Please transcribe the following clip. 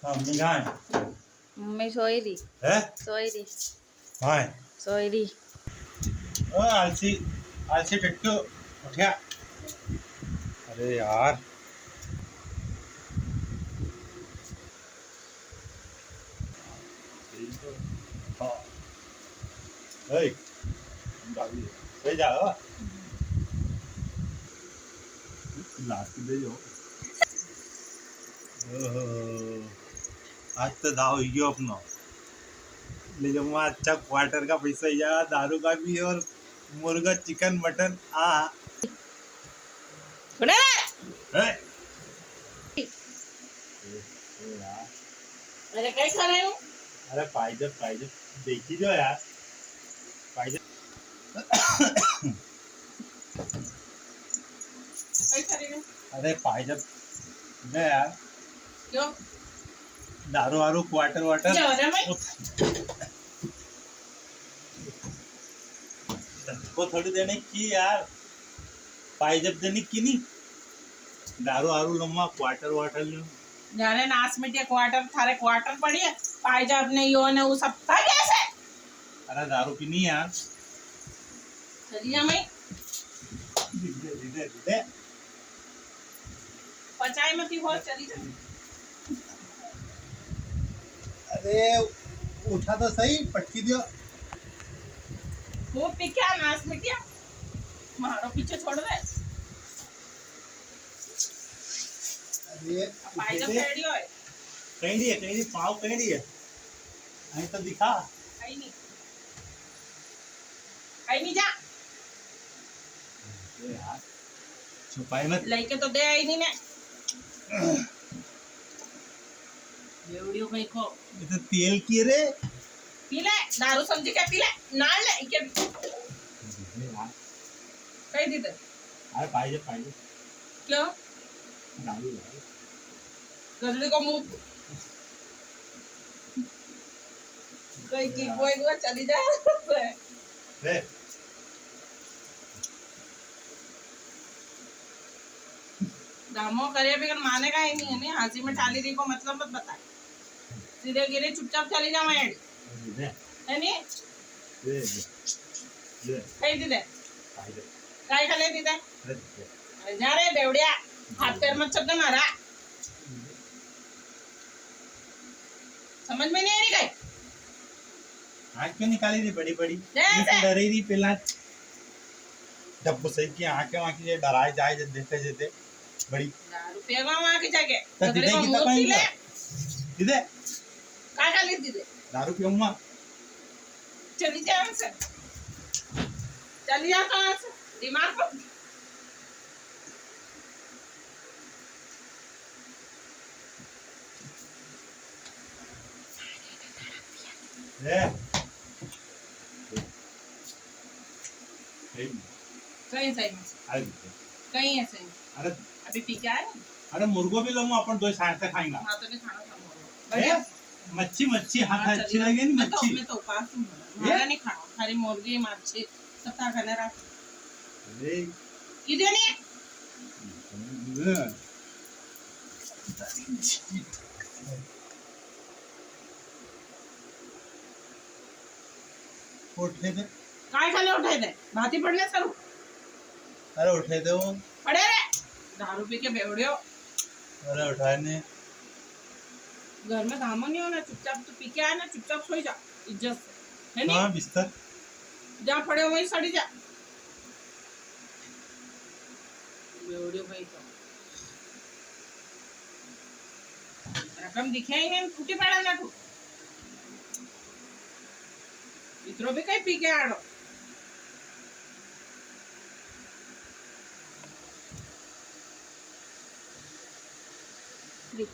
Mummy कहाँ है? Mummy सोई रही है? सोई रही कहाँ है? सोई रही। ओ आलसी आलसी टट्टू उठ गया। अरे यार हाँ ए सही जा रहा लास्ट दे जो ओहो, आज तो दाव ही गयो अपना ले जाऊंगा अच्छा क्वार्टर का पैसा ही जाएगा दारू का भी और मुर्गा चिकन मटन उड़े है अरे काय खा रहे हो? अरे पाहिजे देखी जो यार पाहिजे काय खा रहे हो? अरे पाहिजे नहीं यार क्यों? दारू वारू क्वार्टर वाटर क्या हो रहा है भाई? को थोड़ी देने की यार पाहिजे देने की नहीं दारू वारू लम्मा क्वार्टर वाटर लो जाने नाच में क्या क्वार्टर थारे क्वार्टर पड़ी है पायजा अपने यो ने वो सब खा कैसे? अरे दारू पीनी है यार चली जा मैं धीरे धीरे धीरे पचाई मत ही बहुत चली जा। अरे उठा तो सही पटकी दियो वो पी क्या नाच में क्या मारो पीछे छोड़ दे अरे पायजा फेडियो है कहीं नहीं पाँव कहीं नहीं है अभी तो दिखा कहीं नहीं जा यार छुपाई मत लेके तो दे आई नहीं ने वीडियो में को ये तो तेल की रे पी ले दारू समझ के पी ले नाल ले के कहीं दी दे अरे पाहिजे क्यों दारू गजड़ी को मुंह कोई की कोई चली जा रे दामो करे भी माने का ही नहीं है नहीं हंसी में टाली रही को मतलब मत बता सीधे गिरे चुपचाप चली जा मैं है नहीं कहीं दी दे काय खाले दी दे अरे जा रे बेवड़िया हाथ पैर मत चपटे मारा समझ में नहीं आ रही काय आँख क्यों निकाली रही बड़ी बड़ी जैसे डरी रही पहला जब सही की आँखें वाँखें ये डराए जाए जब देते देते बड़ी रुपये वहाँ की जाके तो गजड़ी को की मुंह पी ले दीदे काय खाले दी दे दारू पीऊंगा चली जा हमसे चली जा कहाँ से दिमाग पर कहीं सही में कहीं है सही अरे अभी पी के आए अरे मुर्गो भी लूंगा अपन दो साथ से खाएंगे हाँ तो नहीं खाना था बढ़िया मच्छी हाँ अच्छी लगेगी नहीं मच्छी मैं तो उपास हूँ मारा नहीं खाना खाली मुर्गी मच्छी सब था खाने रहा अरे इधर नहीं उठे दे काय खाले उठाए दे भाती पड़ने करूँ अरे उठे दे वो पड़े रे दारू पी के बेवड़े हो अरे उठाए नहीं घर में काम नहीं होना चुपचाप तो पी के आए ना चुपचाप सोई जा इज्जत से है हाँ नहीं बिस्तर जहाँ पड़े हो वहीं सड़ी जा बेवड़े हो भाई तो रकम दिखे ही नहीं फूटी पड़ा ना तू इतरो भी कहीं पी के आड़ो देख